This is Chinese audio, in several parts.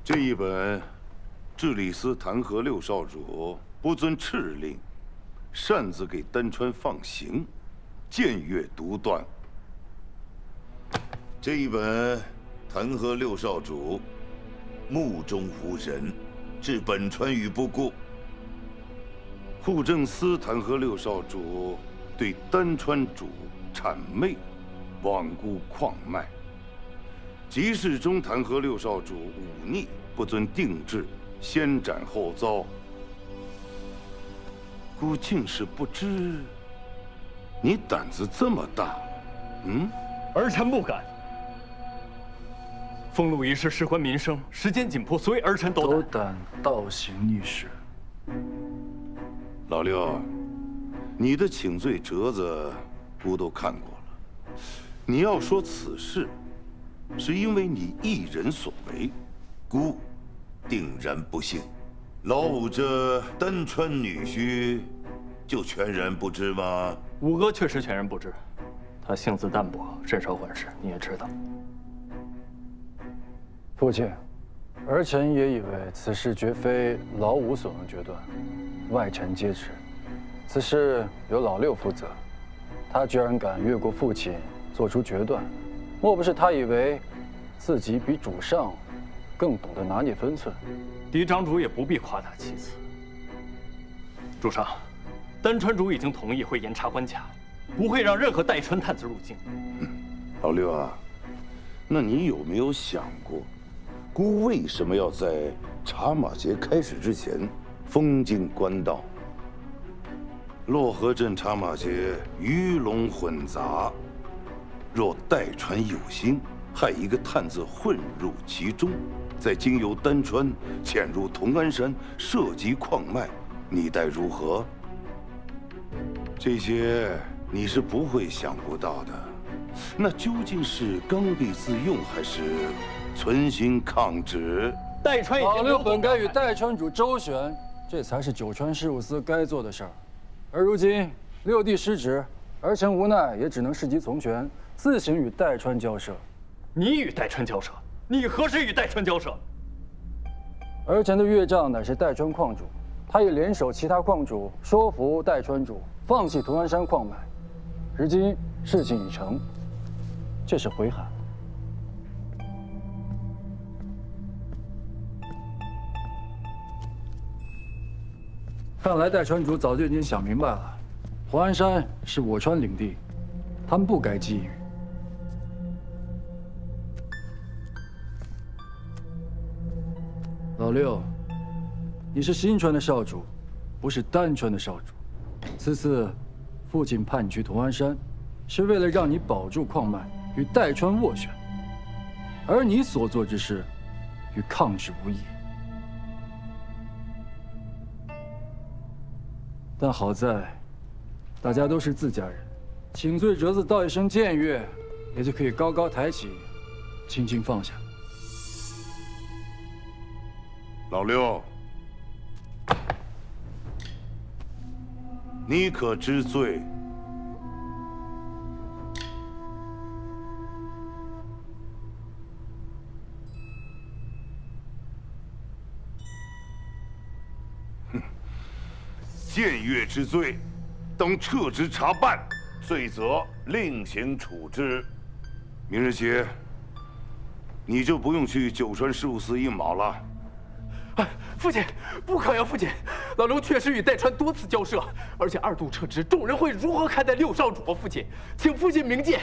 这一本治理司弹劾六少主不遵敕令，擅自给丹川放行，僭越独断。这一本弹劾六少主目中无人，置本川于不顾。户政司弹劾六少主对丹川主谄媚，罔顾矿脉。集市中弹劾六少主忤逆，不遵定制，先斩后奏。孤竟是不知，你胆子这么大，儿臣不敢。封路一事事关民生，时间紧迫，所以儿臣斗胆倒行逆施。老六，你的请罪折子，孤都看过了。你要说此事，是因为你一人所为，孤定然不信。老五这丹川女婿，就全然不知吗？五哥确实全然不知，他性子淡薄，甚少管事，你也知道。父亲，儿臣也以为此事绝非老五所能决断，外臣皆知，此事由老六负责。他居然敢越过父亲做出决断，莫不是他以为自己比主上更懂得拿捏分寸？嫡长主也不必夸大其词。主上，丹川主已经同意会严查关卡，不会让任何代川探子入境。老六啊，那你有没有想过，孤为什么要在茶马节开始之前封禁官道？洛河镇茶马节鱼龙混杂，若代传有心，害一个探子混入其中，再经由丹川潜入同安山，涉及矿脉，你待如何？这些你是不会想不到的。那究竟是刚愎自用，还是存心抗旨？代川已经老六本该与代川主周旋，这才是九川事务司该做的事儿。而如今六弟失职，儿臣无奈也只能伺机从权，自行与代川交涉。你与代川交涉？你何时与代川交涉？儿臣的岳丈乃是代川矿主，他已联手其他矿主说服代川主放弃同安山矿脉。如今事情已成，这是回函。看来代川主早就已经想明白了，同安山是我川领地，他们不该觊觎。老六，你是新川的少主，不是丹川的少主。此次父亲派你去同安山，是为了让你保住矿脉，与代川斡旋。而你所做之事，与抗旨无异。但好在，大家都是自家人，请罪折子道一声僭越，也就可以高高抬起，轻轻放下。老六，你可知罪？僭越之罪，等撤职查办，罪责另行处置。明日起，你就不用去九川事务司应卯了。父亲，不可呀！父亲，老刘确实与代川多次交涉，而且二度撤职，众人会如何看待六少主？父亲，请父亲明鉴。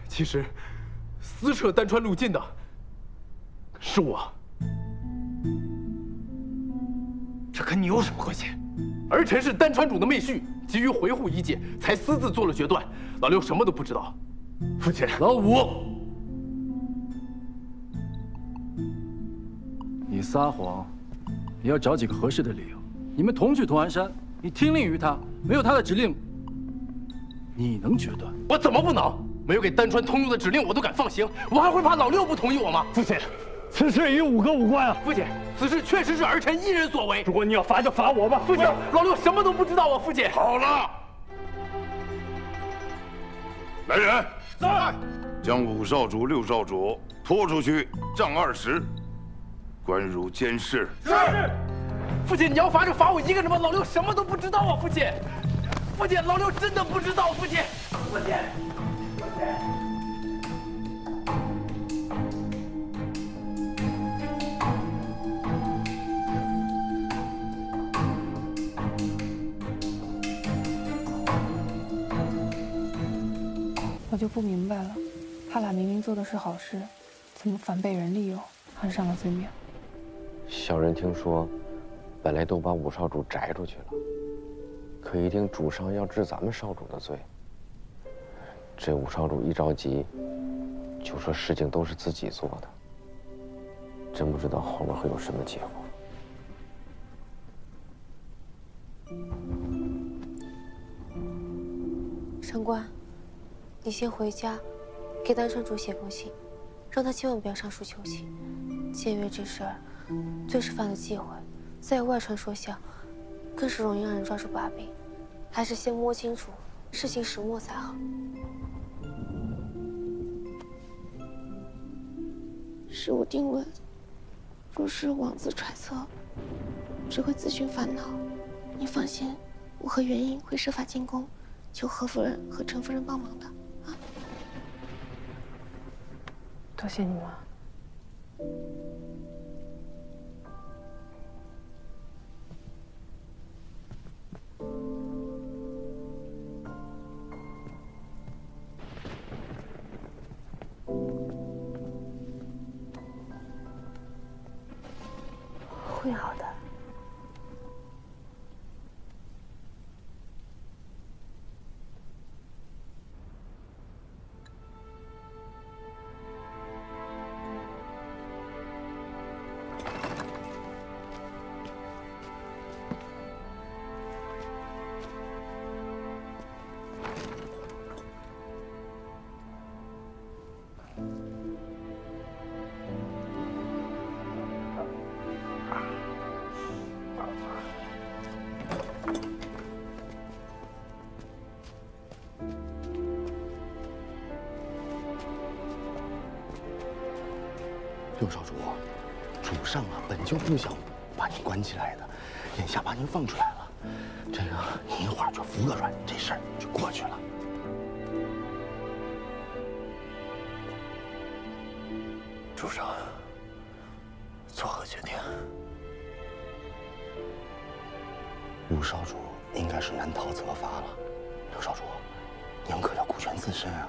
其实，私设丹川路禁的是我，这跟你有什么关系？儿臣是丹川主的妹婿，急于维护一界，才私自做了决断。老刘什么都不知道。父亲，老五。你撒谎，你要找几个合适的理由。你们同去同安山，你听令于他，没有他的指令，你能决断？我怎么不能？没有给丹川通用的指令，我都敢放行，我还会怕老六不同意我吗？父亲，此事与五哥无关啊！父亲，此事确实是儿臣一人所为。如果你要罚，就罚我吧。父亲，老六什么都不知道啊！父亲，好了，来人，在。将五少主、六少主拖出去杖20，关入监室。是。父亲，你要罚就罚我一个人吧，老六什么都不知道啊！父亲，父亲，老六真的不知道，父亲，父亲，父亲。 我就不明白了，他俩明明做的是好事，怎么反被人利用，判上了罪名？小人听说，本来都把五少主摘出去了，可一听主上要治咱们少主的罪，这五少主一着急，就说事情都是自己做的，真不知道后面会有什么结果。 上官，你先回家，给丹川主写封信，让他千万不要上书求情。僭越这事儿，最是犯了忌讳，再有外传说效，更是容易让人抓住把柄。还是先摸清楚事情始末才好。事无定论，若是妄自揣测，只会自寻烦恼。你放心，我和元英会设法进宫。 求何夫人和陈夫人帮忙的，啊！多谢你妈。会好的。 六少主，主上啊本就不想把您关起来的，眼下把您放出来了，这个你一会儿就服个软，这事儿就过去了。主上作何决定？五少主应该是难逃责罚了，六少主，您可要顾全自身啊。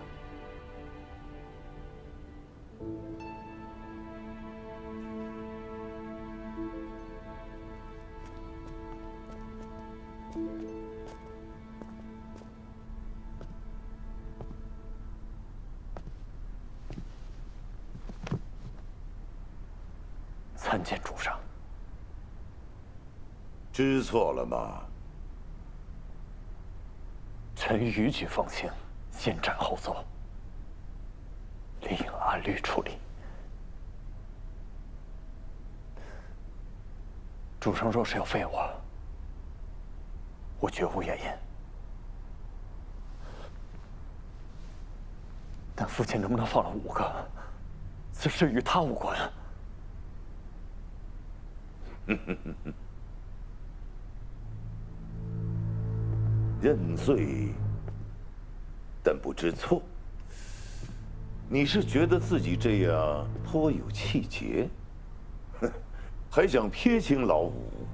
参见主上。知错了吗？臣逾矩奉行，先斩后奏，理应按律处理。主上若是要废我，我绝无怨言。但父亲能不能放了5个，此事与他无关。认罪，但不知错。你是觉得自己这样颇有气节，还想撇清老五？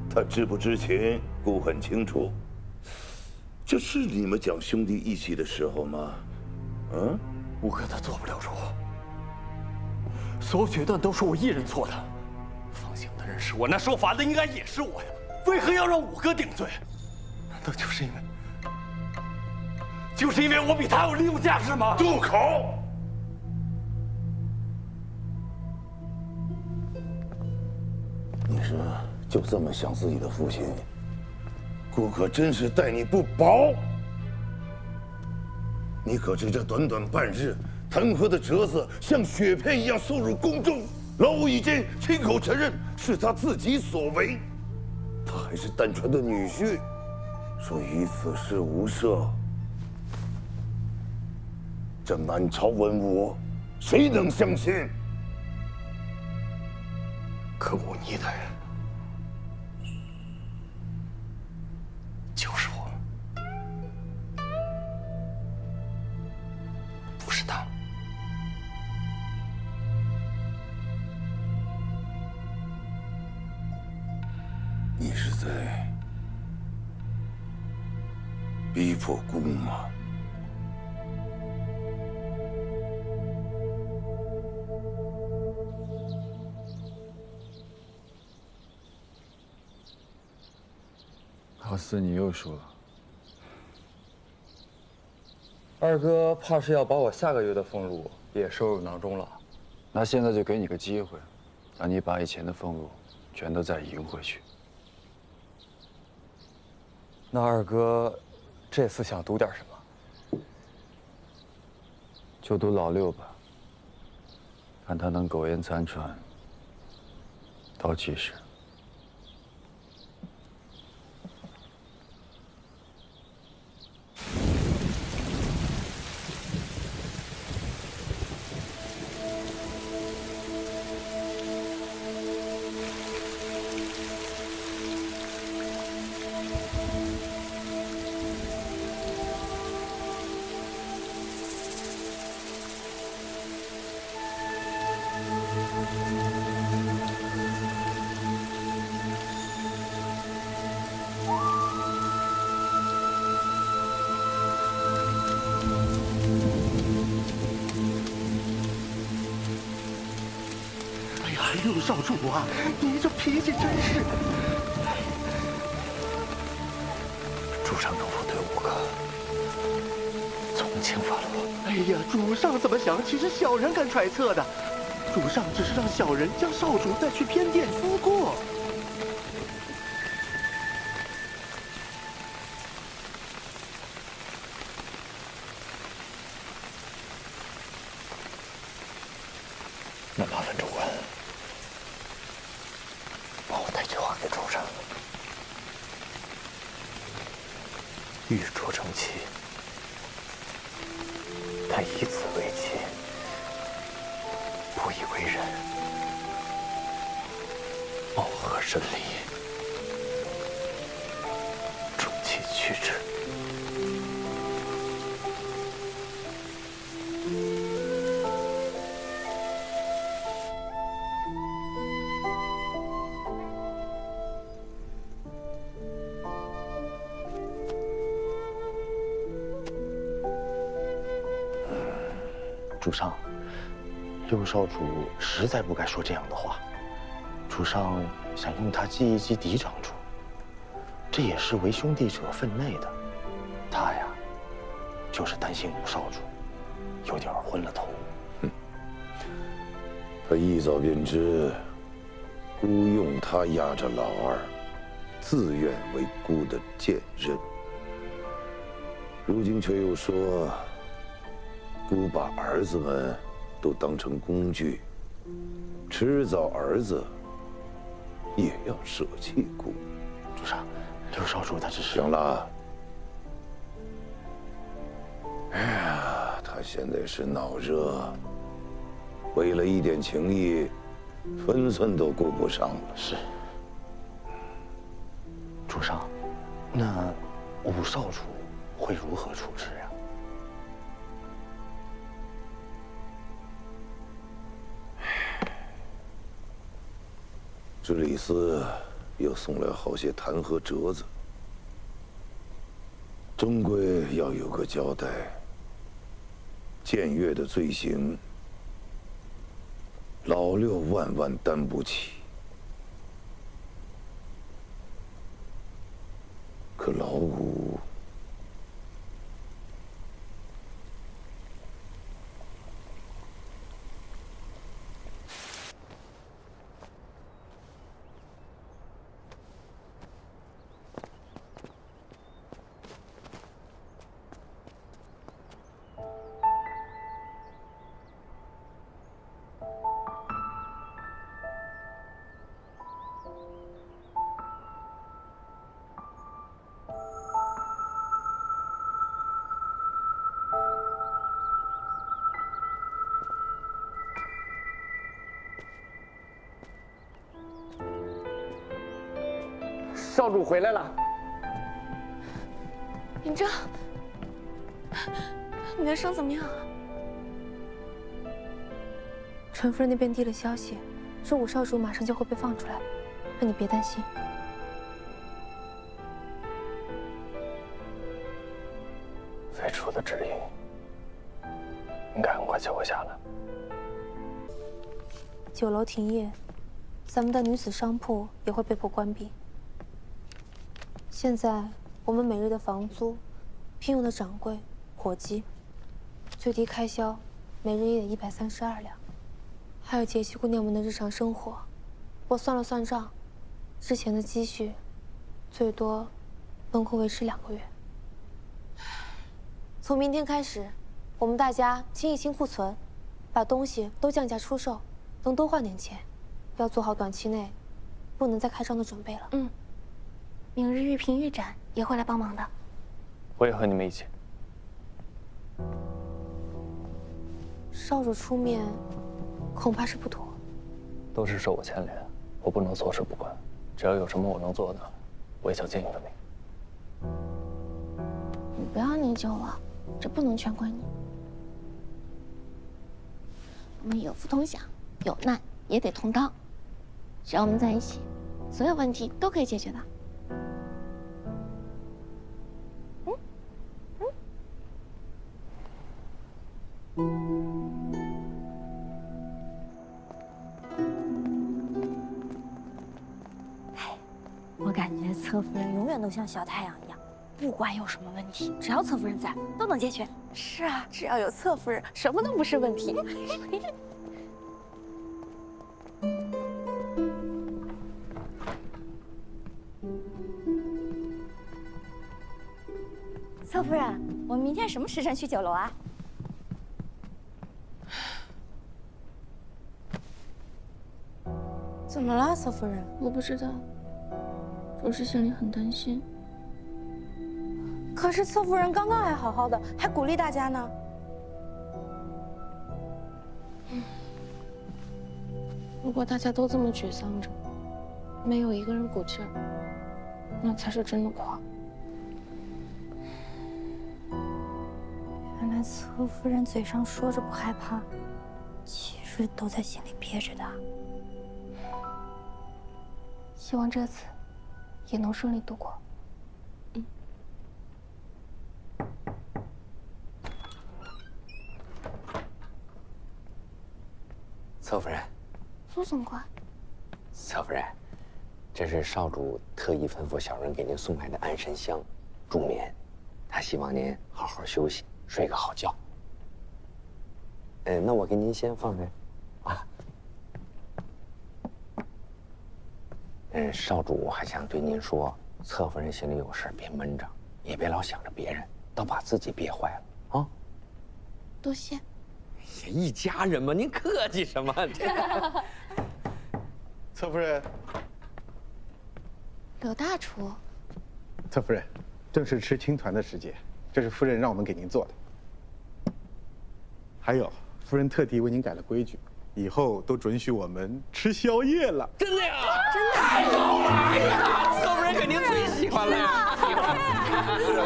他知不知情，姑很清楚。这是你们讲兄弟义气的时候吗？嗯5哥他做不了主，所有决断都是我一人做的。 放行的人是我，那受罚的应该也是我呀！为何要让5哥顶罪？难道就是因为我比他有利用价值吗？住口！你是就这么想自己的父亲？姑可真是待你不薄。你可知这短短半日，弹劾的折子像雪片一样送入宫中。 老五已经亲口承认是他自己所为，他还是丹川的女婿，说于此事无涉。这满朝文武谁能相信？可忤逆的人就是我，不是他。你是在逼迫姑吗？老四，你又输了。二哥怕是要把我下个月的俸禄也收入囊中了。那现在就给你个机会，让你把以前的俸禄全都再赢回去。那二哥这次想赌点什么？就赌老六吧，看他能苟延残喘到几时。哎呀，六少主啊，你这脾气真是……主上能否对五哥从轻发落？哎呀，主上怎么想，岂是小人敢揣测的？主上只是让小人将少主带去偏殿思过。那麻烦主官帮我带句话给主上。玉镯成妻，但以此为妻，不以为人，貌合神离，主其去之。主上，六少主实在不该说这样的话。主上想用他击一击嫡长主，这也是为兄弟者分内的。他呀，就是担心五少主有点昏了头。他一早便知孤用他压着老二，自愿为孤的剑刃，如今却又说孤把儿子们都当成工具，迟早儿子也要舍弃孤。主上，六少主他只是……行了，哎呀，他现在是脑热，为了一点情谊，分寸都顾不上了。是。主上，那五少主会如何处置呀？知礼司又送来好些弹劾折子，终归要有个交代。僭越的罪行，老六万万担不起。可老五，少主回来了。明正，你的伤怎么样啊？陈夫人那边递了消息，说武少主马上就会被放出来，让你别担心。废除的指令，应该很快就会下来。酒楼停业，咱们的女子商铺也会被迫关闭。现在我们每日的房租、聘用的掌柜、伙计，最低开销每日也得132两，还有节气姑娘们的日常生活，我算了算账，之前的积蓄最多能够维持2个月。从明天开始，我们大家清一清库存，把东西都降价出售，能多换点钱。要做好短期内不能再开张的准备了。明日玉屏玉展也会来帮忙的。我也和你们一起。少主出面，恐怕是不妥。都是受我牵连，我不能坐视不管。只要有什么我能做的，我也想尽一份力。你不要内疚了，这不能全怪你。我们有福同享，有难也得同当。只要我们在一起，所有问题都可以解决的。我感觉侧夫人永远都像小太阳一样，不管有什么问题，只要侧夫人在，都能解决。是啊，只要有侧夫人，什么都不是问题。侧夫人，我们明天什么时辰去酒楼啊？怎么了，侧夫人？我不知道，主是心里很担心。可是侧夫人刚刚还好好的，还鼓励大家呢。如果大家都这么沮丧着，没有一个人鼓劲儿，那才是真的垮。原来侧夫人嘴上说着不害怕，其实都在心里憋着的。希望这次也能顺利度过。侧夫人，苏总管，侧夫人，这是少主特意吩咐小人给您送来的安神香，助眠。他希望您好好休息，睡个好觉。那我给您先放这，啊。少主还想对您说，侧夫人心里有事别闷着，也别老想着别人，倒把自己憋坏了啊。多谢。一家人嘛，您客气什么？侧夫人，柳大厨，侧夫人，正是吃青团的时节，这是夫人让我们给您做的。还有，夫人特地为您改了规矩，以后都准许我们吃宵夜了。真的呀？真的？太好了！哎呀，侧夫人肯定最喜欢了呀！侧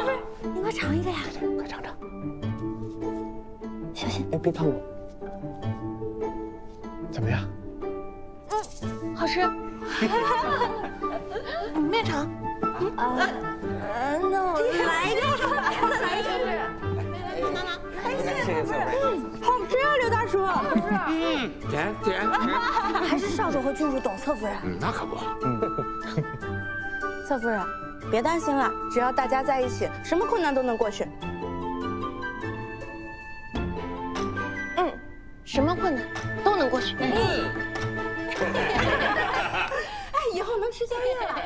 夫人，你快尝一个呀！快尝尝。小心！哎，别烫着。怎么样？好吃。你也尝。那我来一个，再来一个。妈妈，谢谢侧夫人。好吃啊，刘大叔。甜。还是少主和郡主懂侧夫人。那可不。侧夫人，别担心了，只要大家在一起，什么困难都能过去。什么困难都能过去。哎，以后能吃宵夜了。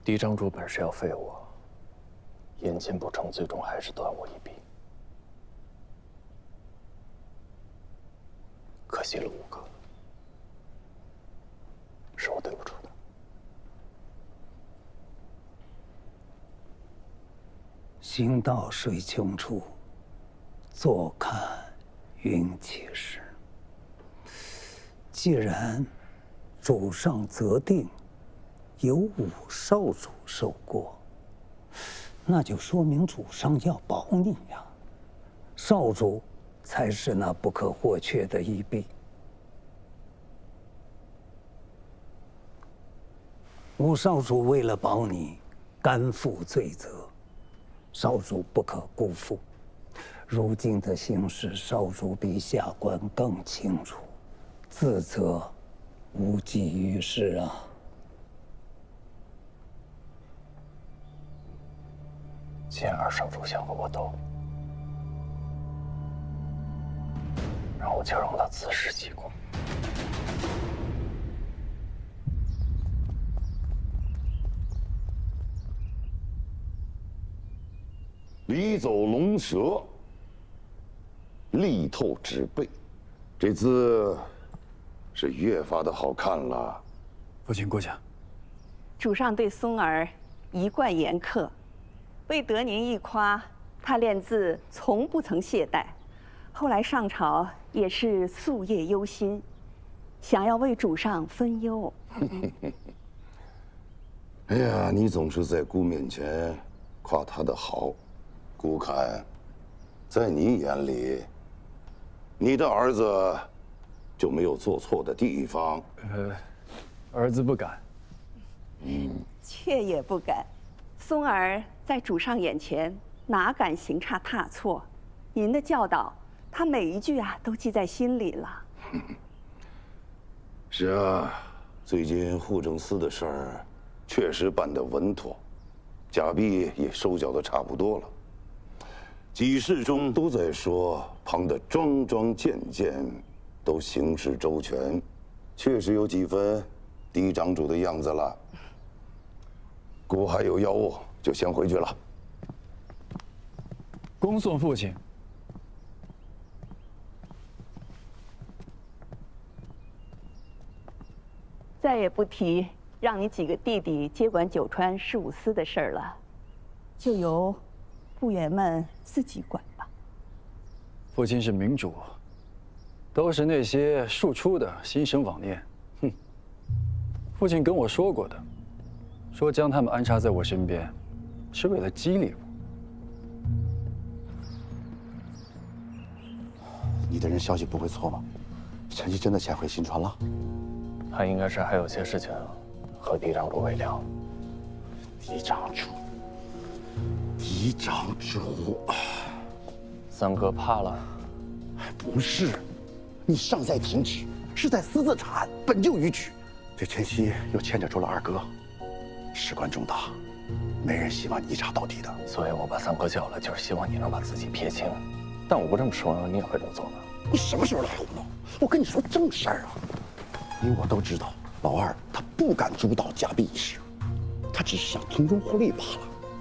嫡长主本是要废我，眼见不成，最终还是断我一臂。可惜了5个，行到水穷处，坐看云起时。既然主上择定由武少主受过，那就说明主上要保你呀。少主才是那不可或缺的一臂。武少主为了保你，甘负罪责，少主不可辜负。如今的形势，少主比下官更清楚，自责无济于事啊。既然二少主想和我斗，那我就让他自食其果。离走龙蛇，力透纸背，这字是越发的好看了。父亲过奖。主上对松儿一贯严苛，为得您一夸，他练字从不曾懈怠。后来上朝也是夙夜忧心，想要为主上分忧。哎呀，你总是在姑面前夸他的好，姑看，在你眼里，你的儿子就没有做错的地方？儿子不敢。妾也不敢。松儿在主上眼前哪敢行差踏错？您的教导，他每一句都记在心里了。是啊，最近户政司的事儿确实办得稳妥，贾碧也收缴得差不多了。几事中都在说庞的桩桩件件都行事周全，确实有几分嫡长主的样子了。姑还有要务，就先回去了。恭送父亲。再也不提让你几个弟弟接管九川事务司的事儿了，就由部员们自己管吧。父亲是明主，都是那些庶出的心生妄念。哼，父亲跟我说过的，说将他们安插在我身边，是为了激励我。你的人消息不会错吗？陈曦真的潜回新川了？他应该是还有些事情和嫡长主未了。嫡长主，嫡长主，三哥怕了？不是，你尚在停止，是在私自查案，本就逾矩。这陈曦又牵扯出了二哥，事关重大，没人希望你一查到底的。所以我把三哥叫来，就是希望你能把自己撇清。但我不这么说，你也会这么做吗？你什么时候来胡闹？我跟你说正事儿啊！你我都知道，老二他不敢主导贾碧一事，他只是想从中获利罢了。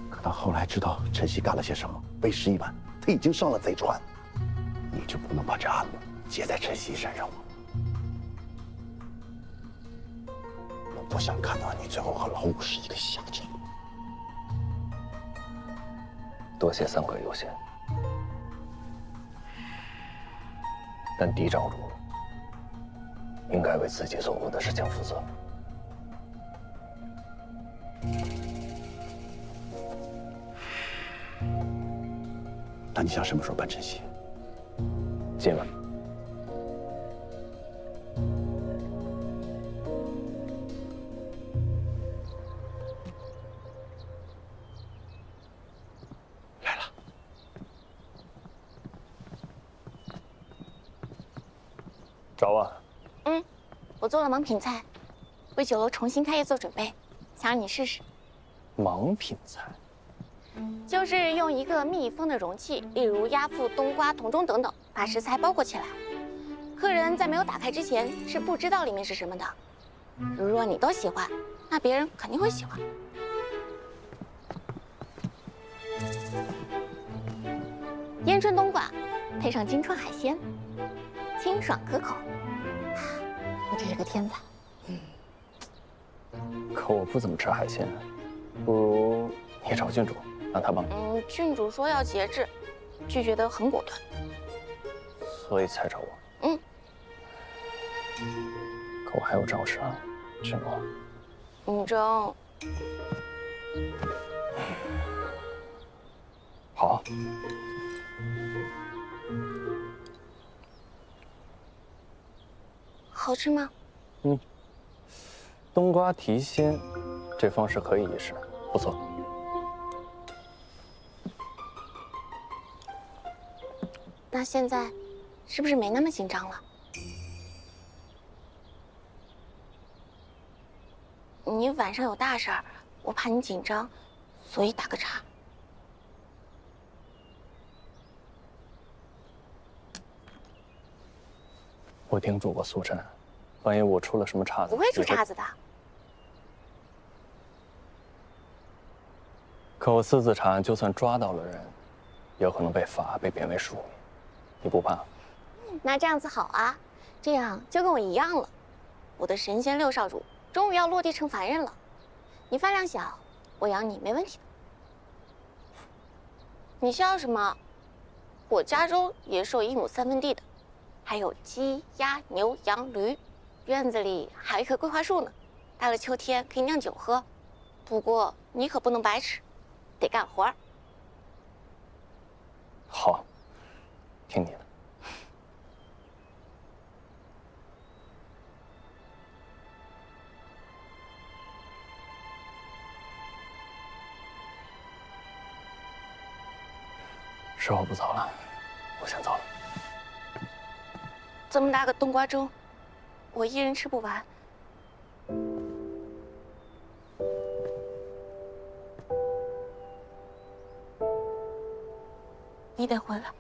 可他后来知道陈曦干了些什么，为时已晚，他已经上了贼船，你就不能把这案子接在陈曦身上吗？我不想看到你最后和老五是一个下场。多谢三哥优先，但嫡长主应该为自己做过的事情负责。那你想什么时候办陈曦？今晚。来了。找我？我做了盲品菜，为酒楼重新开业做准备，想让你试试。盲品菜，就是用一个密封的容器，例如鸭腹、冬瓜、铜钟等等，把食材包裹起来。客人在没有打开之前是不知道里面是什么的。如若你都喜欢，那别人肯定会喜欢。烟春冬瓜，配上金川海鲜，清爽可口。我真是个天才。可我不怎么吃海鲜，不如你找郡主，让他帮你。郡主说要节制，拒绝得很果断，所以才找我。可我还有招式啊，郡主。你争。好。好吃吗？冬瓜提鲜，这方式可以一试，不错。那现在是不是没那么紧张了？你晚上有大事儿，我怕你紧张，所以打个岔。我叮嘱过苏珊，万一我出了什么岔子，不会出岔子的。可我私自查案，就算抓到了人，也有可能被罚，被贬为庶民。你不怕？那这样子好啊，这样就跟我一样了。我的神仙六少主终于要落地成凡人了。你饭量小，我养你没问题的。你笑什么？我家中也是有1亩3分地的，还有鸡、鸭、牛、羊、驴，院子里还有一棵桂花树呢。到了秋天可以酿酒喝。不过你可不能白吃，得干活。好，听你的。时候不早了，我先走了。这么大个冬瓜粥，我一人吃不完。你得回来。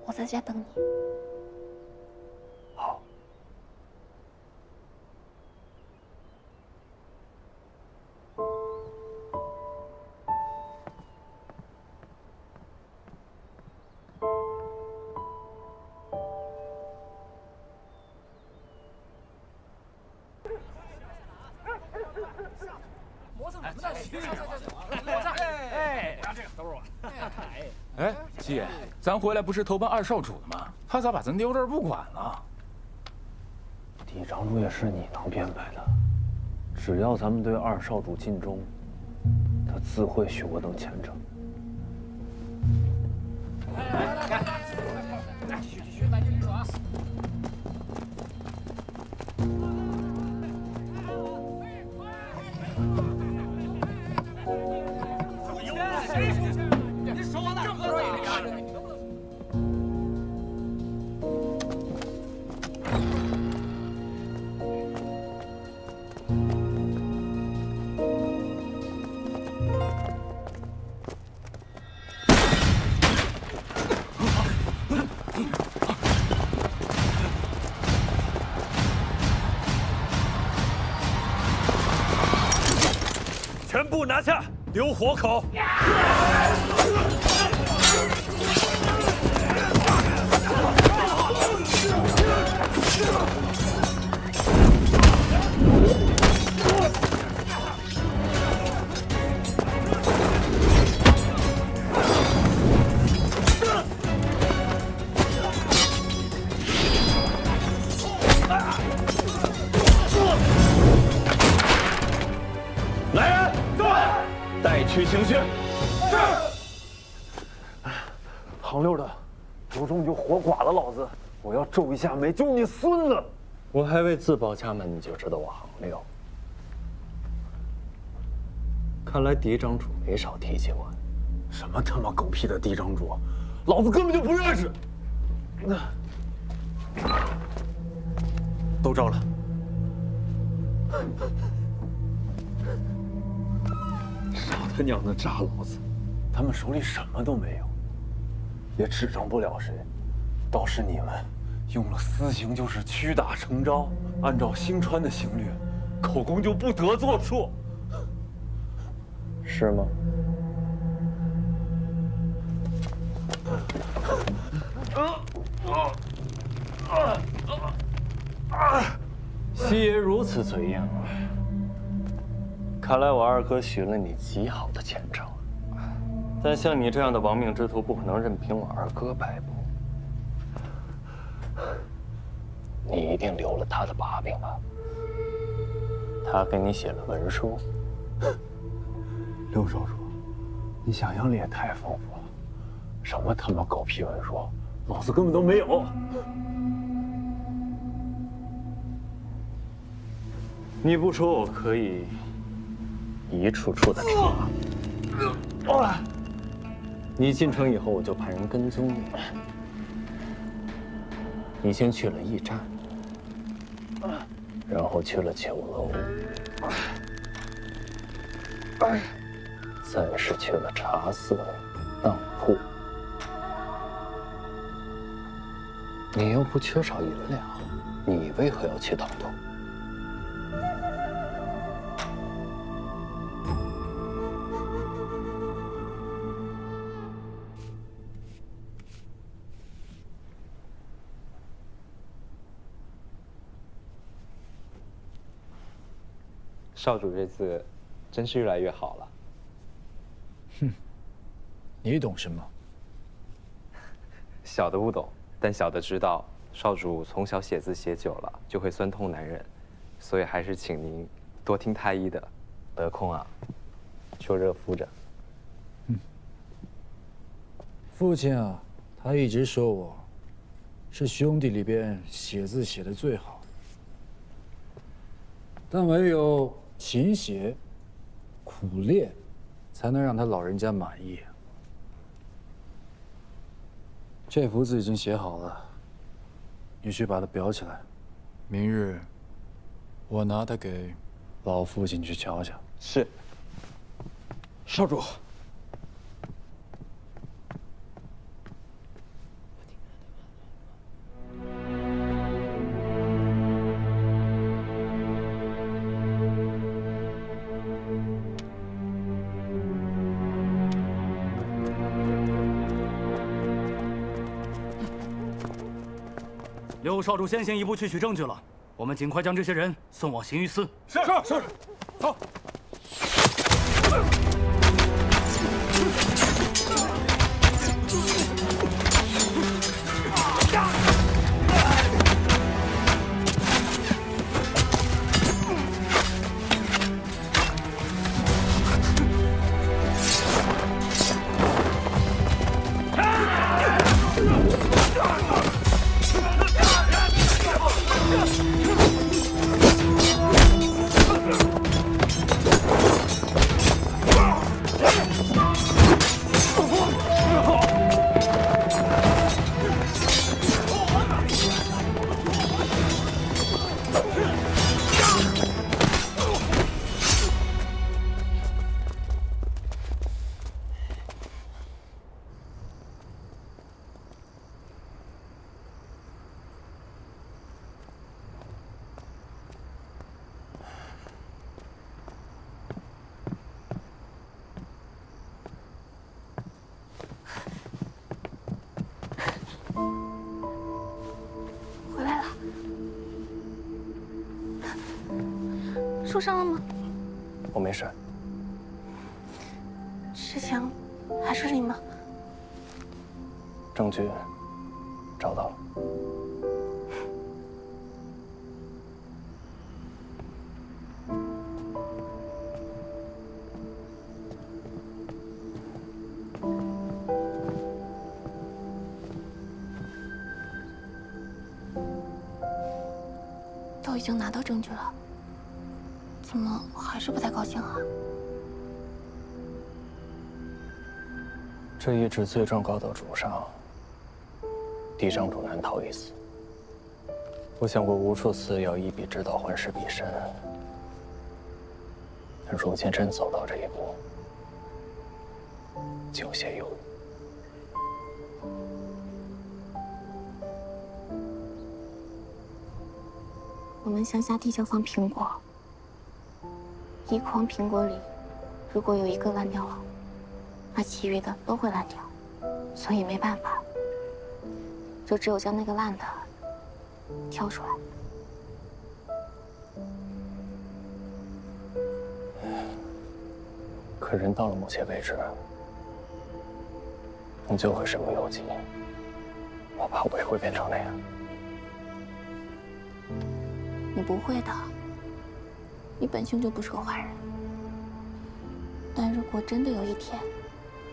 我在家等你。好。哎，七爷，咱回来不是投奔二少主的吗？他咋把咱丢这儿不管了？嫡长主也是你能编排的，只要咱们对二少主尽忠，他自会许我等前程。继续，带劲爽！你手往哪搁着也得看着你。全部拿下，留活口。来人，带去行训。是。行溜的，有种你就活剐了老子！我要皱一下眉，就你孙子！我还未自报家门，你就知道我行溜。看来嫡长主没少提起我。什么他妈狗屁的嫡长主，老子根本就不认识。都招了。傻他娘的炸老子！他们手里什么都没有，也指证不了谁。倒是你们用了私刑就是屈打成招，按照星川的刑律，口供就不得作数，是吗？西爷如此嘴硬啊！看来我二哥许了你极好的前程，但像你这样的亡命之徒，不可能任凭我二哥摆布。你一定留了他的把柄吧？他给你写了文书。刘少主，你想象力也太丰富了，什么他妈狗屁文书，老子根本都没有。你不说，我可以一处处的查。你进城以后，我就派人跟踪你。你先去了驿站，然后去了酒楼，再是去了茶肆、当铺。你又不缺少银两，你为何要去讨洞？少主这次真是越来越好了。哼，你懂什么？小的不懂，但小的知道，少主从小写字写久了就会酸痛难忍，所以还是请您多听太医的，得空啊，就热敷着。父亲啊，他一直说我是兄弟里边写字写得最好的，但唯有勤写、苦练，才能让他老人家满意。这幅字已经写好了，你去把它裱起来。明日我拿它给老父亲去瞧瞧。是。少主。刘少主先行一步去取证据了，我们尽快将这些人送往刑狱司。是，走。受伤了吗？我没事。事情还顺利吗？证据找到了。都已经拿到证据了。怎么还是不太高兴啊？这一旨罪状告到主上，嫡长主难逃一死。我想过无数次要一笔之道还施彼身，但如今真走到这一步，就有些犹豫。我们乡下地就放苹果，一筐苹果里，如果有一个烂掉了，那其余的都会烂掉，所以没办法，就只有将那个烂的挑出来。可人到了某些位置，终究会身不由己。我怕我也会变成那样。你不会的，你本性就不是个坏人。但如果真的有一天，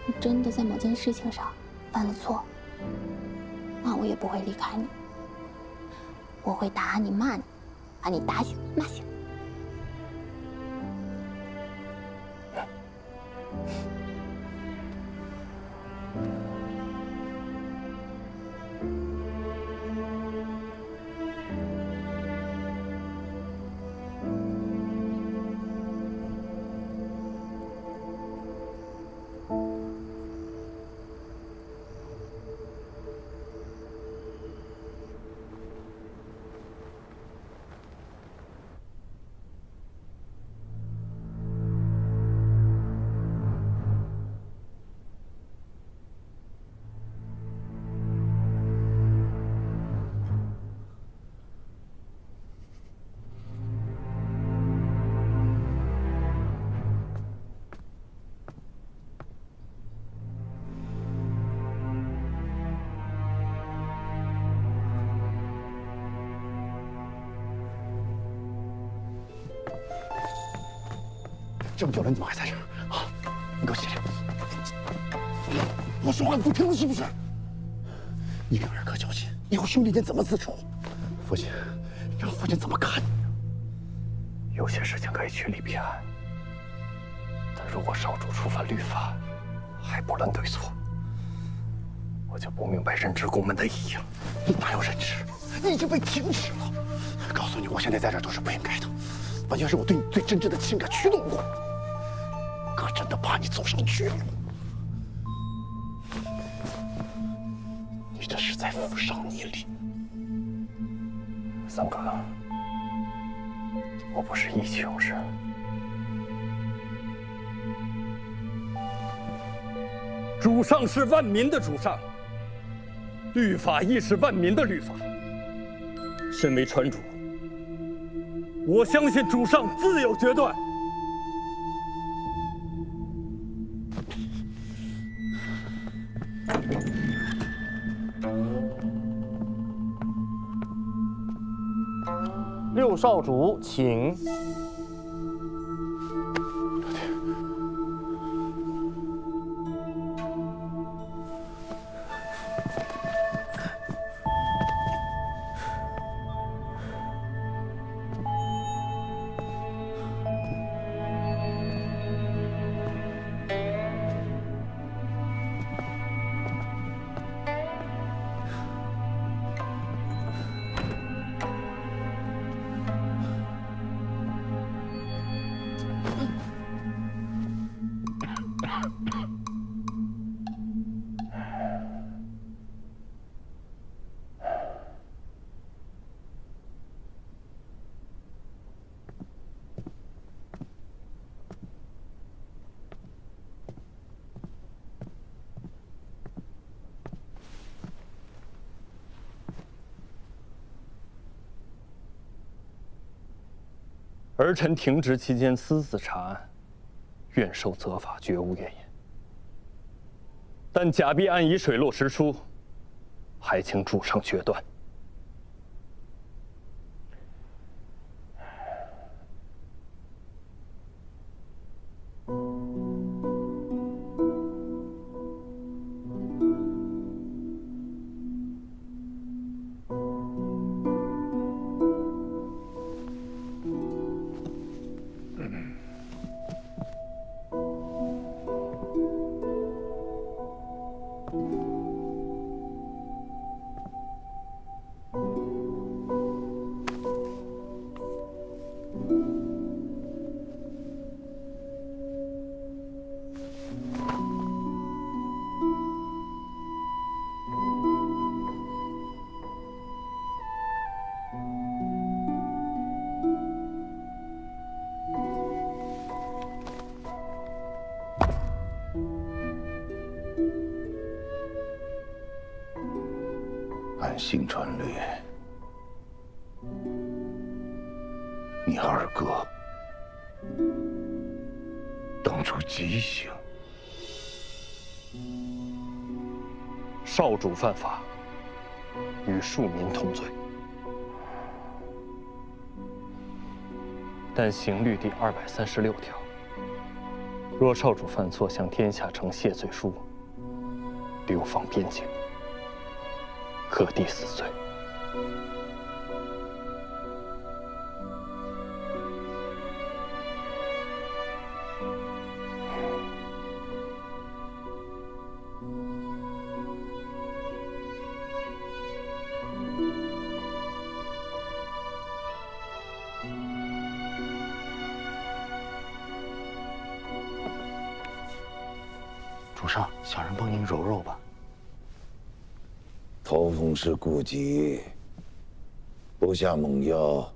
你真的在某件事情上犯了错，那我也不会离开你，我会打你、骂你，把你打醒、骂醒。这么久了，你怎么还在这儿啊？你给我起来！我说话你不听了是不是？你跟尔克交心，以后兄弟间怎么自处？父亲，让父亲怎么看你呢？有些事情可以据理避案，但如果少主触犯律法，还不论对错，我就不明白人质宫门的意义了。你哪有人质？你已经被停职了。告诉你，我现在在这儿都是不应该的，完全是我对你最真挚的情感驱动过。可真的怕你走上绝路，你这是在浮上泥里。三哥，我不是意气用事。主上是万民的主上，律法亦是万民的律法。身为船主，我相信主上自有决断。六少主，请。儿臣停职期间私自查案，愿受责罚，绝无怨言。但假币案已水落石出，还请主上决断。按信传律，你二哥当初极刑。少主犯法，与庶民同罪。但刑律第236条，若少主犯错，向天下呈谢罪书，流放边境，可抵死罪。主上，小人帮您揉揉吧。头风是顾忌，不下猛药，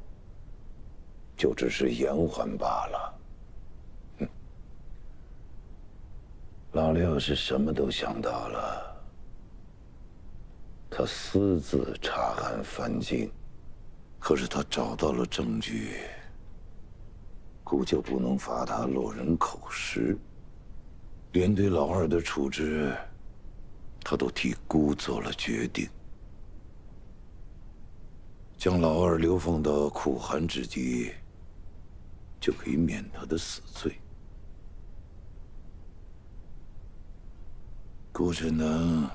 就只是延缓罢了。老六是什么都想到了，他私自查案翻经，可是他找到了证据，顾就不能罚他落人口实。连对老二的处置，他都替姑做了决定，将老二流放到苦寒之地，就可以免他的死罪。姑只能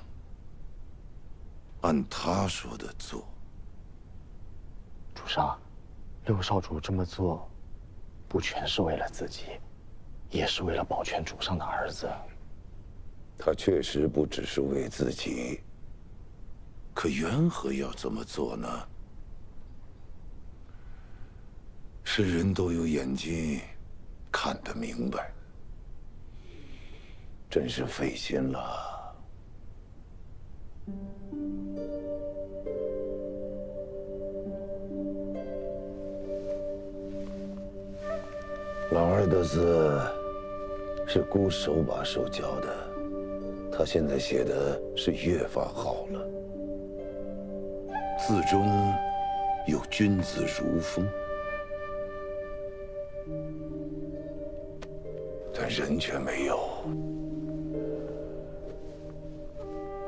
按他说的做。主上，六少主这么做，不全是为了自己。也是为了保全主上的儿子。他确实不只是为自己，可缘何要这么做呢？是人都有眼睛，看得明白，真是费心了。老二的字是姑手把手教的，他现在写的是越发好了，字中有君子如风，但人却没有。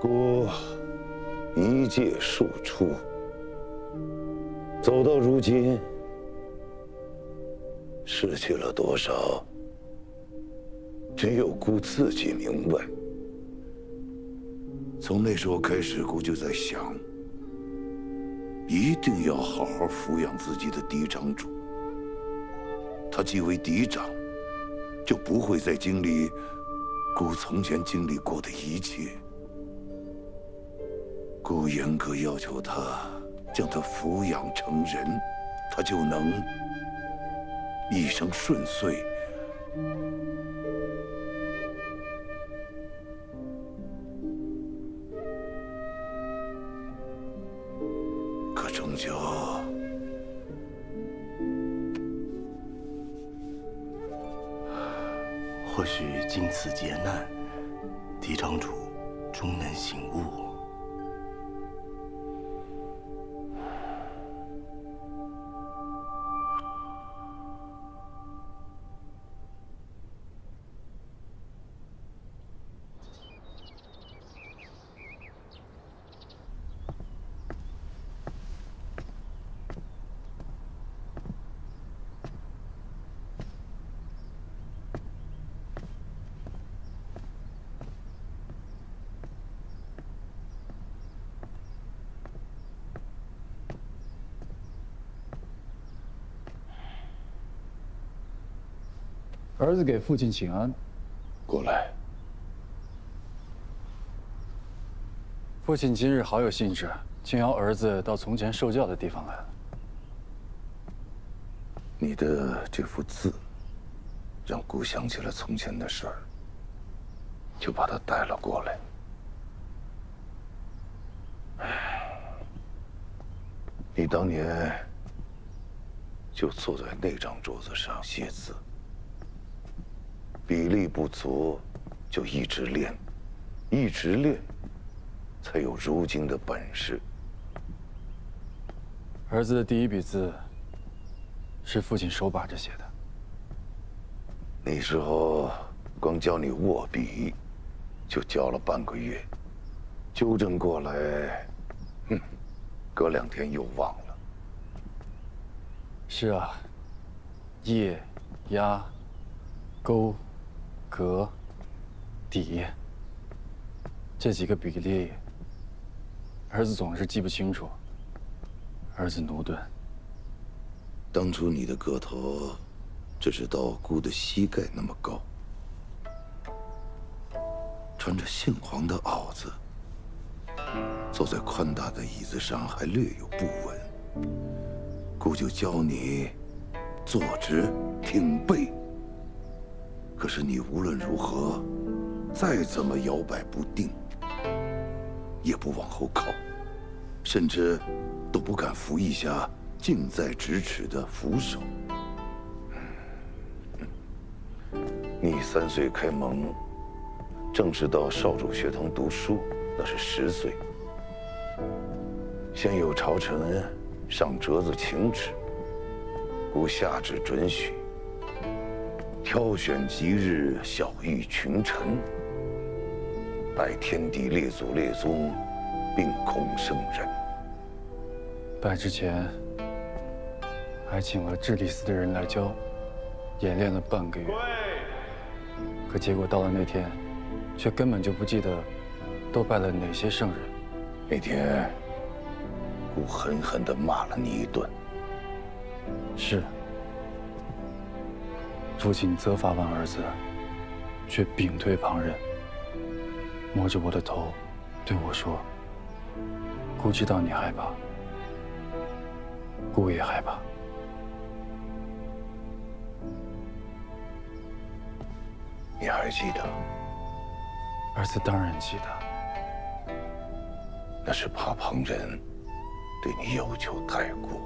姑一介庶出，走到如今，失去了多少，只有姑自己明白。从那时候开始，姑就在想，一定要好好抚养自己的嫡长主。他既为嫡长，就不会再经历姑从前经历过的一切。姑严格要求他，将他抚养成人，他就能一生顺遂。可终究，或许经此劫难，嫡长主终能醒悟。儿子给父亲请安。过来。父亲今日好有兴致，竟邀儿子到从前受教的地方来了。你的这幅字，让姑想起了从前的事儿，就把他带了过来。你当年就坐在那张桌子上写字，比例不足，就一直练，一直练，才有如今的本事。儿子的第一笔字是父亲手把着写的。那时候光教你握笔，就教了半个月，纠正过来，隔2天又忘了。是啊，叶、压、勾、格、底这几个比例，儿子总是记不清楚。儿子驽钝。当初你的个头，只是到姑的膝盖那么高，穿着杏黄的袄子，坐在宽大的椅子上还略有不稳。姑就教你坐直挺背，可是你无论如何，再怎么摇摆不定，也不往后靠，甚至都不敢扶一下近在咫尺的扶手。你3岁开蒙，正式到少主学堂读书，那是10岁。先有朝臣上折子请旨，姑下旨准许，挑选吉日，晓谕群臣，拜天地列祖列宗，并孔圣人。拜之前，还请了智力司的人来教，演练了半个月。可结果到了那天，却根本就不记得都拜了哪些圣人。那天，姑狠狠地骂了你一顿。是。父亲责罚完儿子，却屏退旁人，摸着我的头，对我说：“姑知道你害怕，姑也害怕。”你还记得？儿子当然记得。那是怕旁人对你要求太过，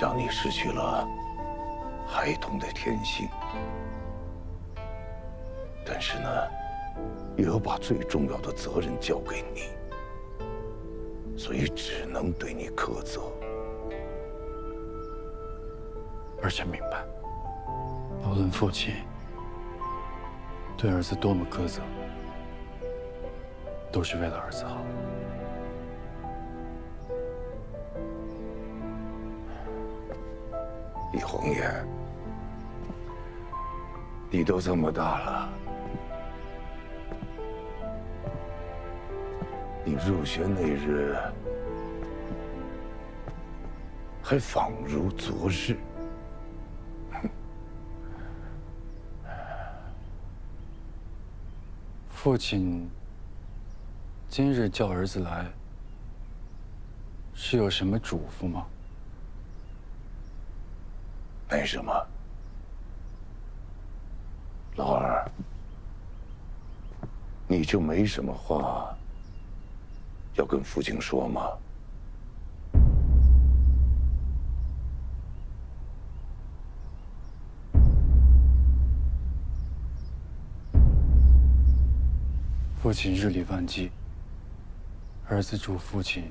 让你失去了孩童的天性。但是呢，也要把最重要的责任交给你，所以只能对你苛责。儿臣明白，无论父亲对儿子多么苛责，都是为了儿子好。李红颜，你都这么大了，你入学那日还仿如昨日。父亲今日叫儿子来，是有什么嘱咐吗？没什么。老二，你就没什么话要跟父亲说吗？父亲日理万机，儿子祝父亲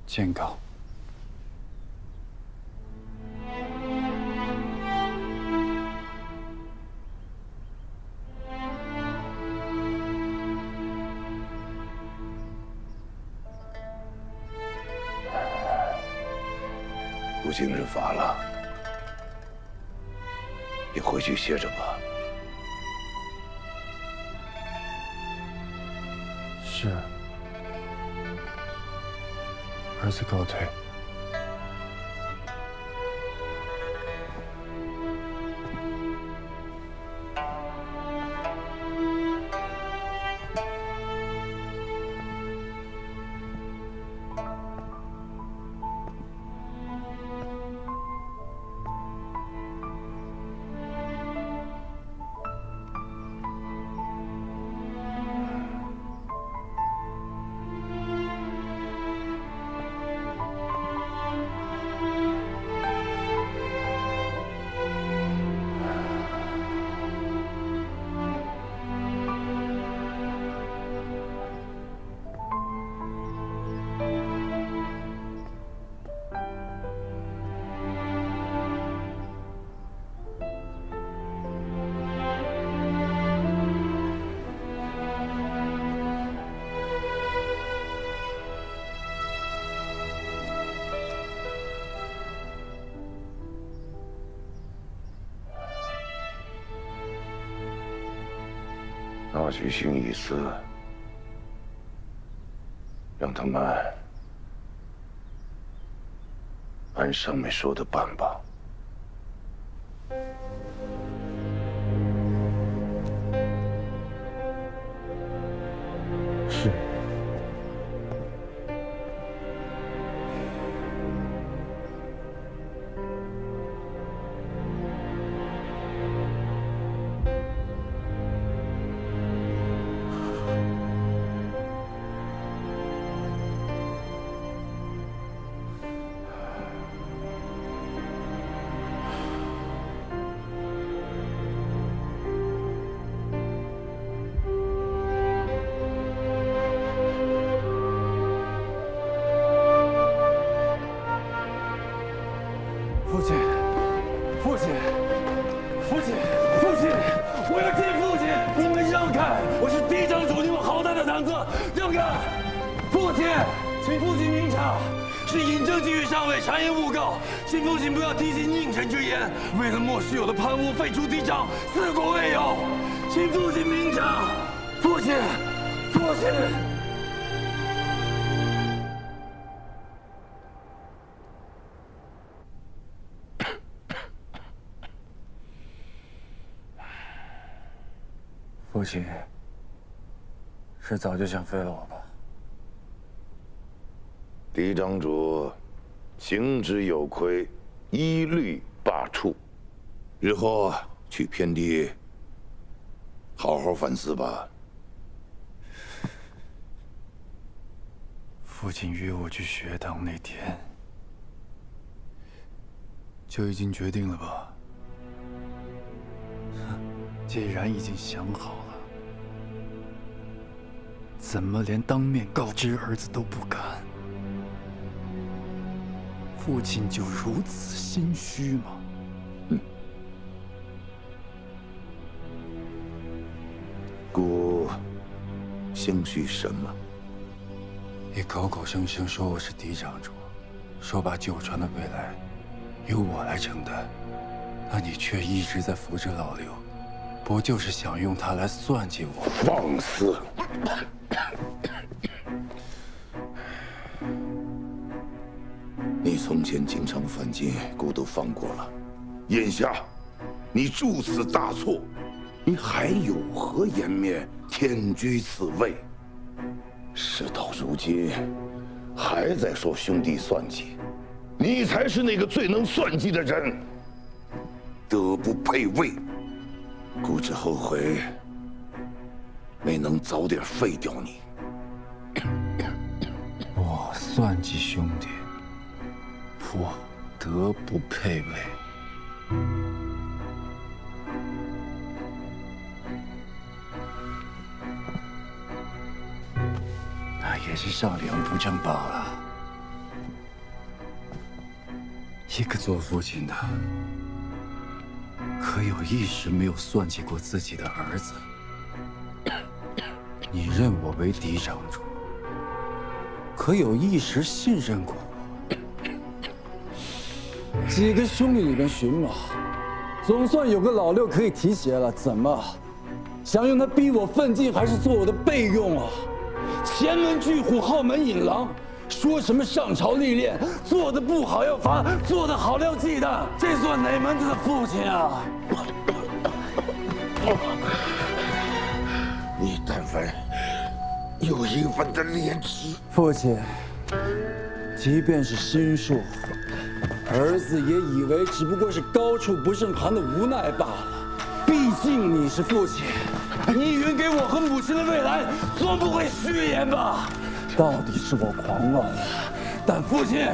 健康。姑今日乏了，你回去歇着吧。是，儿子告退。大举行一次，让他们按上面说的办吧。是。父亲，父亲，父亲，父亲，我要见父亲！你们让开！我是嫡长主，你们好大的胆子！让开！父亲，请父亲明察，是尹正基与上尉谗言诬告，请父亲不要提起佞臣之言。为了莫须有的贪污，废除嫡长，四国未有，请父亲明察！父亲，父亲。父亲是早就想废了我吧？嫡长主行之有亏，一律罢黜。日后去偏地好好反思吧。父亲约我去学堂那天，就已经决定了吧？既然已经想好了，怎么连当面告知儿子都不敢？父亲就如此心虚吗？姑心虚什么？你口口声声说我是嫡长主，说把九传的未来由我来承担，那你却一直在扶着老六，不就是想用他来算计我？放肆！你从前经常犯禁，姑都放过了。眼下你铸此大错，你还有何颜面天居此位？事到如今，还在说兄弟算计，你才是那个最能算计的人，德不配位。姑只后悔没能早点废掉你。我算计兄弟，我德不配位。那也是上梁不正罢了。一个做父亲的，可有一时没有算计过自己的儿子？你认我为嫡长主，可有一时信任过我？几个兄弟里边寻嘛，总算有个老六可以提携了。怎么，想用他逼我奋进，还是做我的备用啊？前门拒虎，后门引狼，说什么上朝历练，做的不好要罚，做的好要忌惮，这算哪门子的父亲啊？你但凡有一分的廉耻，父亲，即便是心术，儿子也以为只不过是高处不胜寒的无奈罢了。毕竟你是父亲，你允给我和母亲的未来，总不会虚言吧？到底是我狂妄了，但父亲，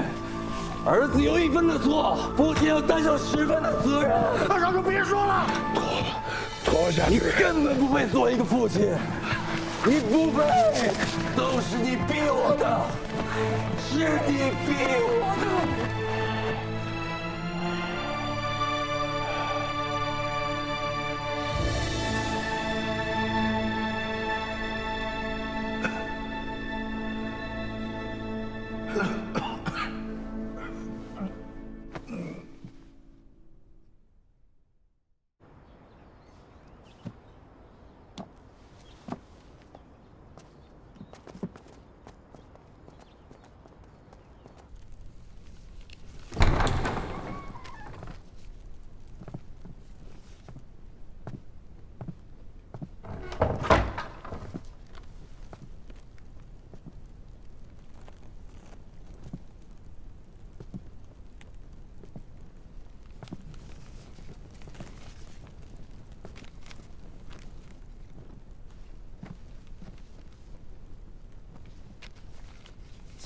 儿子有一分的错，父亲要担上10分的责任。大少主别说了，拖下去！你根本不配做一个父亲，你不配，都是你逼我的，是你逼我的。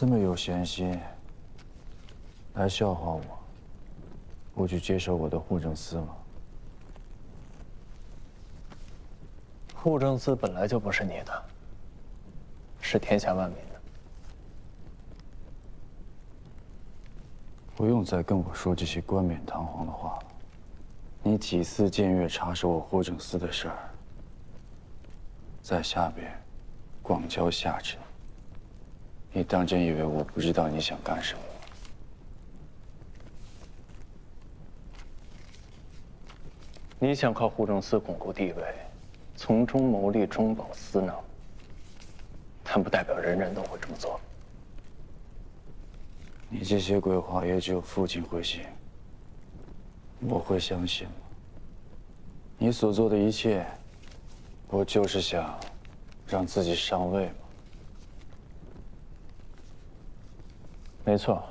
这么有闲心来笑话我，不去接手我的护政司吗？护政司本来就不是你的，是天下万民的。不用再跟我说这些冠冕堂皇的话了。你几次僭越查收我护政司的事儿，在下边广交下旨。你当真以为我不知道你想干什么？你想靠护政司巩固地位，从中牟利，中饱私囊，但不代表人人都会这么做。你这些鬼话也只有父亲会信，我会相信吗？你所做的一切，不就是想让自己上位吗？没错，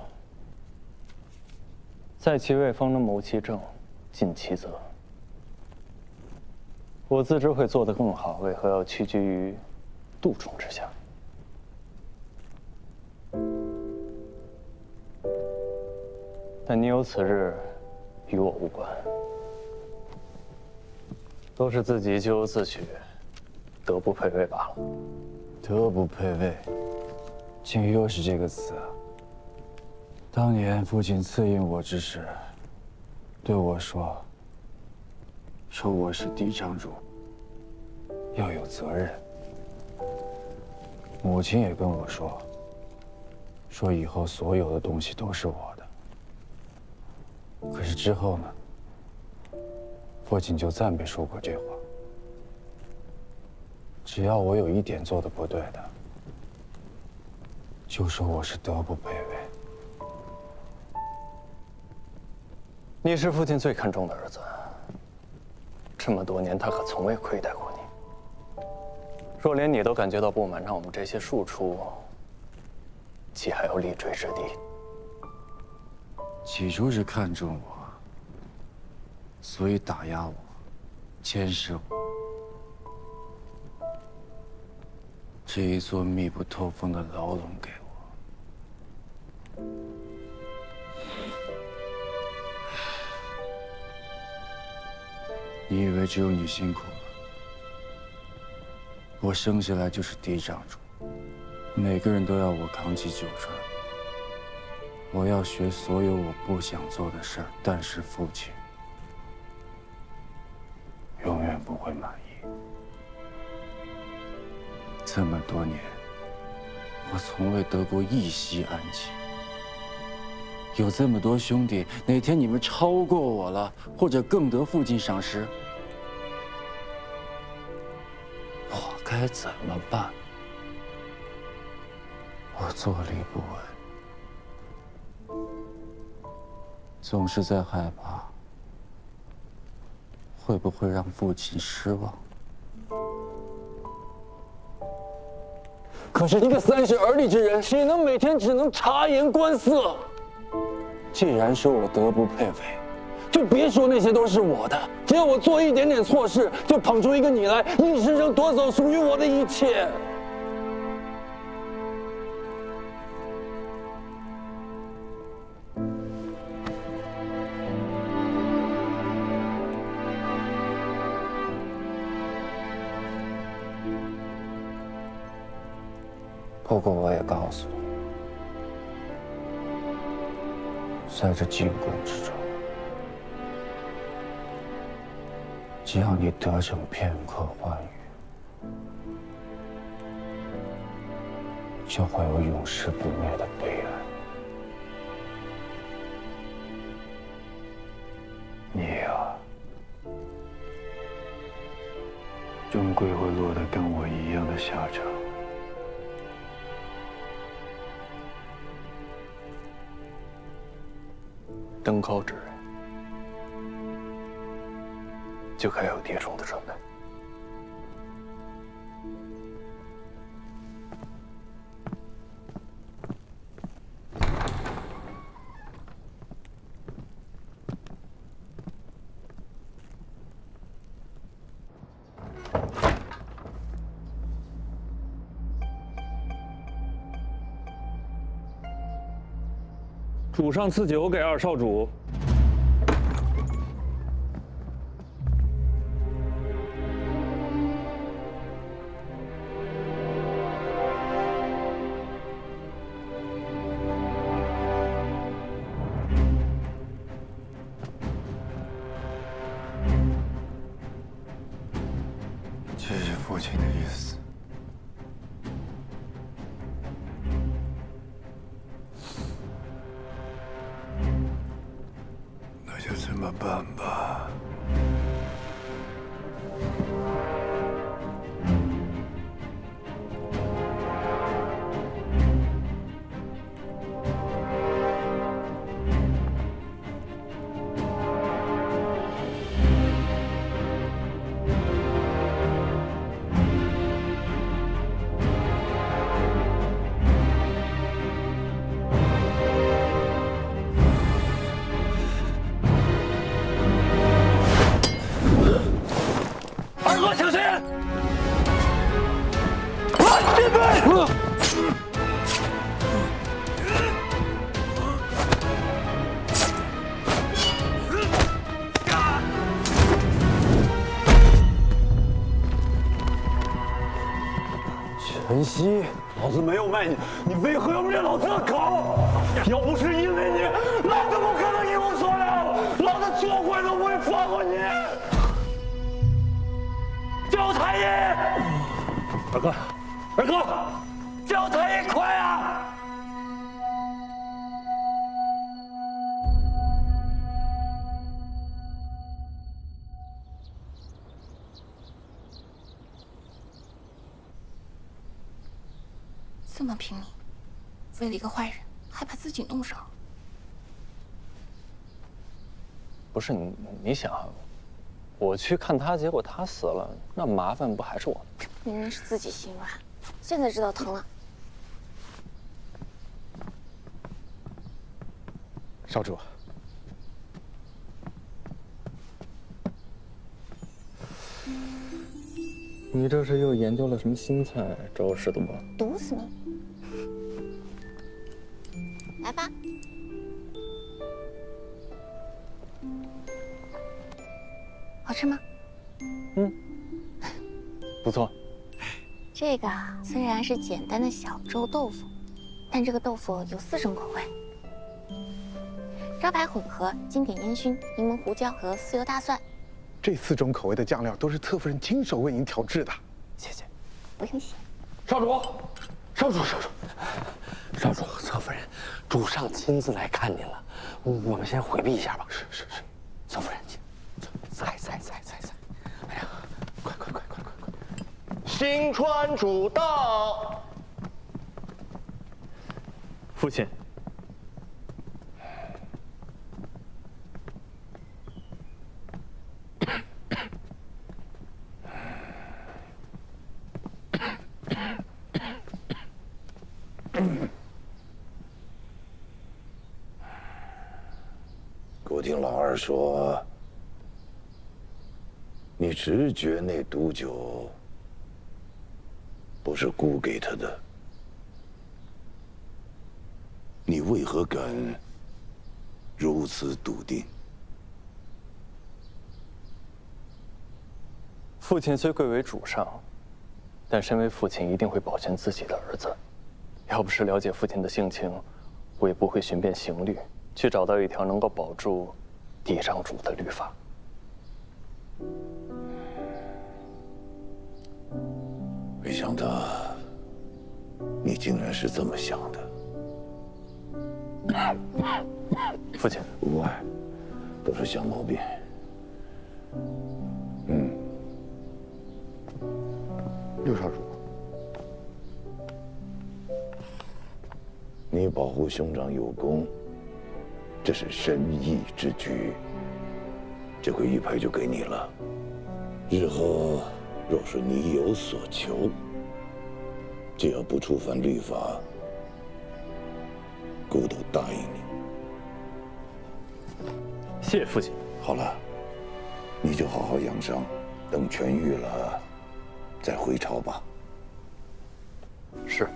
在其位方能谋其政，尽其责。我自知会做得更好，为何要屈居于杜仲之下？但你有此日，与我无关，都是自己咎由自取，德不配位罢了。德不配位，竟又是这个词啊！当年父亲赐印我之时，对我说我是嫡长主，要有责任。母亲也跟我说以后所有的东西都是我的。可是之后呢？父亲就再没说过这话。只要我有一点做的不对的，就说我是德不配位。你是父亲最看重的儿子，这么多年他可从未亏待过你。若连你都感觉到不满，那我们这些庶出，岂还有立锥之地？起初是看重我，所以打压我，监视我。这一座密不透风的牢笼给我。你以为只有你辛苦了？我生下来就是嫡长主，每个人都要我扛起九传。我要学所有我不想做的事儿，但是父亲永远不会满意。这么多年，我从未得过一息安静。有这么多兄弟，哪天你们超过我了，或者更得父亲赏识，我该怎么办？我坐立不稳，总是在害怕，会不会让父亲失望？可是一个30而立之人，岂能每天只能察言观色？既然说我德不配位，就别说那些都是我的。只要我做一点点错事，就捧出一个你来，硬生生夺走属于我的一切。不过我也告诉你，在这禁宫之中，只要你得逞片刻欢愉，就会有永世不灭的悲哀。你呀，终归会落得跟我一样的下场。登高之人，就该有跌重的准备。主上赐酒给二少主。这是父亲的意思。那就这么办吧。二哥小心！别飞！陈曦，老子没有卖你，你为何要灭老子的口？要不是因为你，老子不可能一无所有，老子做鬼都不会放过你。叫太医！二哥，二哥，叫太医，快啊！这么拼命，为了一个坏人，还怕自己动手？不是你想，我去看他，结果他死了，那麻烦不还是我？明明是自己心软，现在知道疼了。少主，你这是又研究了什么新菜，找我试毒吧？毒死你！来吧。好吃吗？不错。这个虽然是简单的小粥豆腐，但这个豆腐有4种口味：招牌混合、经典烟熏、柠檬胡椒和豉油大蒜。这4种口味的酱料都是侧夫人亲手为您调制的。谢谢。不用谢。少主，少主，少主，侧夫人，主上亲自来看您了，我们先回避一下吧。是。侧夫人，在。哎呀，快！新川主到。父亲。我听老二说，你直觉那毒酒不是姑给他的，你为何敢如此笃定？父亲虽贵为主上，但身为父亲一定会保全自己的儿子。要不是了解父亲的性情，我也不会寻遍刑律，去找到一条能够保住嫡长主的律法。没想到你竟然是这么想的。父亲，无碍，都是小毛病。六少主，你保护兄长有功，这是深义之举。这块玉牌就给你了。日后若是你有所求，只要不触犯律法，姑都答应你。谢父亲。好了，你就好好养伤，等痊愈了再回朝吧。是。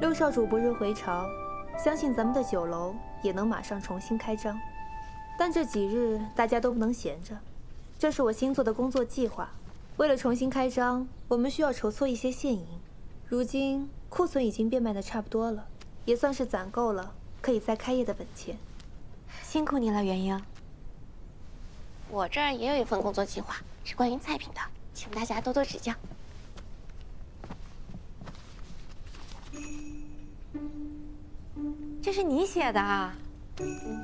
六少主不日回朝，相信咱们的酒楼也能马上重新开张。但这几日大家都不能闲着，这是我新做的工作计划。为了重新开张，我们需要筹措一些现银。如今库存已经变卖的差不多了，也算是攒够了可以再开业的本钱。辛苦你了，元英。我这儿也有一份工作计划，是关于菜品的，请大家多多指教。这是你写的啊？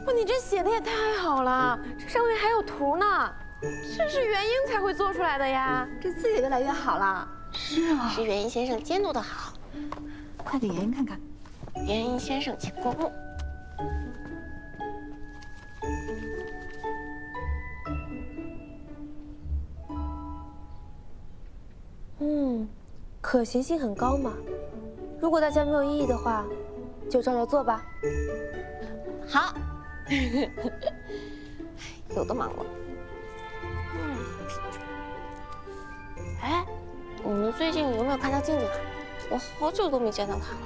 哇，你这写的也太好了，这上面还有图呢，这是元英才会做出来的呀。这字也越来越好了。是啊，是元英先生监督的好。快给元英看看。元英先生，请过目。可行性很高嘛。如果大家没有异议的话，就照着做吧。好。有的忙了。哎，你们最近有没有看到静静啊？我好久都没见到她了。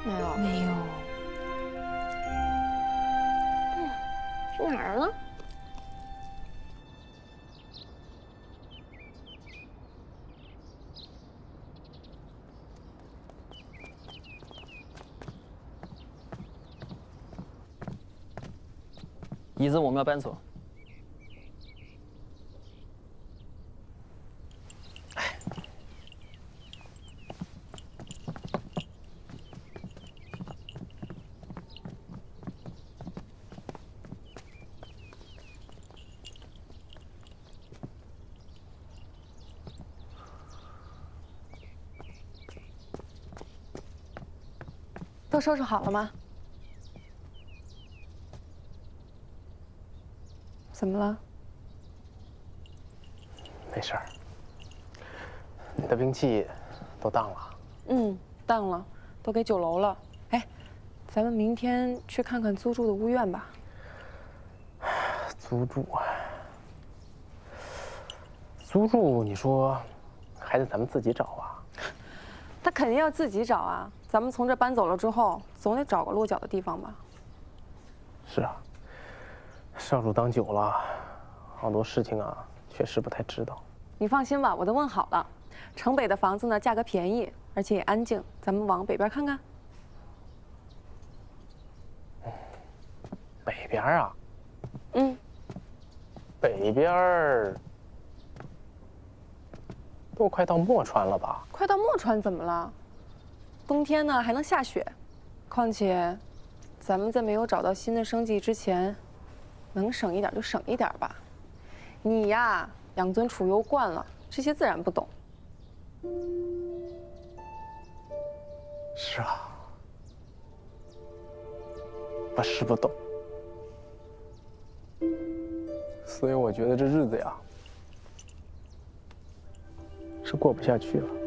没有。没有。去哪儿了？椅子我们要搬走。都收拾好了吗？怎么了？没事儿。你的兵器都当了？当了，都给酒楼了。哎，咱们明天去看看租住的屋院吧。租住啊？租住，你说还得咱们自己找啊？他肯定要自己找啊！咱们从这搬走了之后，总得找个落脚的地方吧？是啊，少主当久了，好多事情啊，确实不太知道。你放心吧，我都问好了。城北的房子呢，价格便宜，而且也安静，咱们往北边看看。北边啊？北边都快到墨川了吧？快到墨川怎么了？冬天呢还能下雪，况且，咱们在没有找到新的生计之前，能省一点就省一点吧。你呀，养尊处优惯了，这些自然不懂。是啊，我是不懂，所以我觉得这日子呀，是过不下去了。